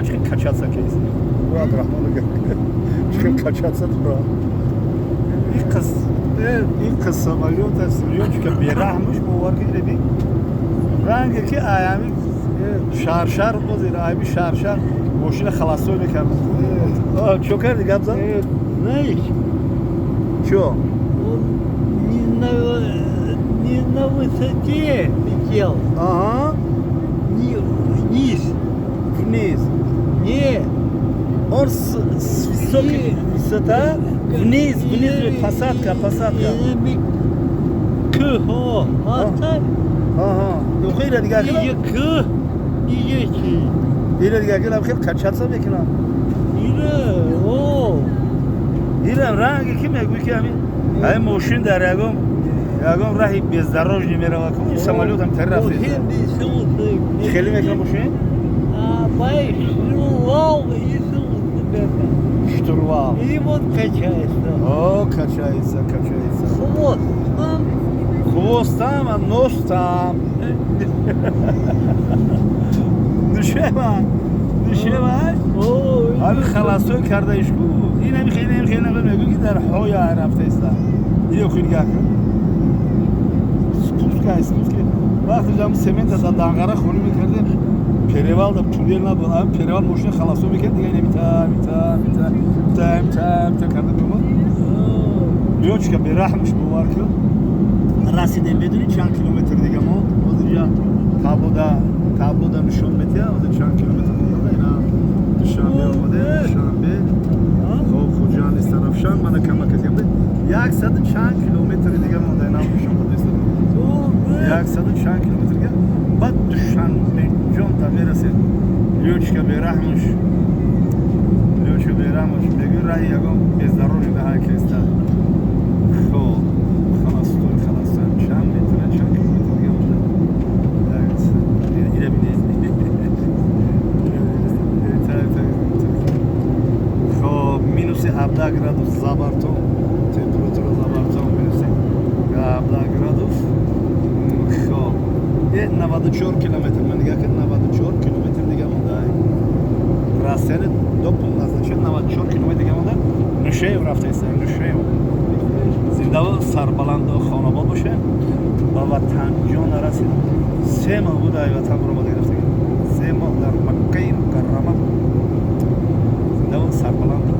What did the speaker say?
чиқи качаться кейс мурод раҳмон чиқи качаться тура ин қис самолёт аст лёнчика бераҳмуш боваргире би ранге ки аями шаршар бозира айби шаршар мошина халасой мекард чо карди гап зад Знаешь, чо он не на высоте летел, ага вниз. вниз Не, он с высокой высота вниз посадка Кхо, оставь. ага ухира дигар Ниже к, ниже чи. ира дигар гилам хел качаться мекунам Ира, о, ира ранги ки мегӯй ки ҳамин ҳамин мошин дар ягон раҳи бездорожни мерава ку ин самолётам тар рафта хеле мекунам мошин а поешь, штурвал и сумка. штурвал И вот качается. о качается Хвост, хвост там а нос там душевай ой, ҳами халасой кардаишку ин ҳами хеле мегӯй ки дар ҳоя рафтаиста ино хӯйдигак спуска вақте ҷам семента дар данғара хӯли мекардем перевал дар туннел набуд ҳам перевал мошина халасой мекард дига мита карда бимон лёнчика бераҳмуш бовар кӯ расидем медуни чанд километр дига мо ҳозир таблода нишон метиҳад ҳозир чанд километр монда ина душанбе омадем душанбе хоб хуҷандистан рафшан мана камак кардем 100 чанд километр дига монда ина нишон будест 100 чанд километр дига баъд душанбе ҷонта мерасем лёнчика бераҳмуш мегӯй раҳи ягон бездарори раҳа кеста хоб халастой чанд метра чанд километр дига монда ира бинед хоб минуси 17 градус забартон температура забартон минуси 17 градус хоб 94 километр ман дига ки 94 километр дига монда растяни допу назначен 94 километр дига монда нушеев рафтаиста нушеев зиндаву сарбаланду хонобод бошем ба ватанҷона расидам 3 моҳ буд ай ватан буромада гирифтагам 3 моҳ дар маккаи мукаррама зиндаву сарбаланду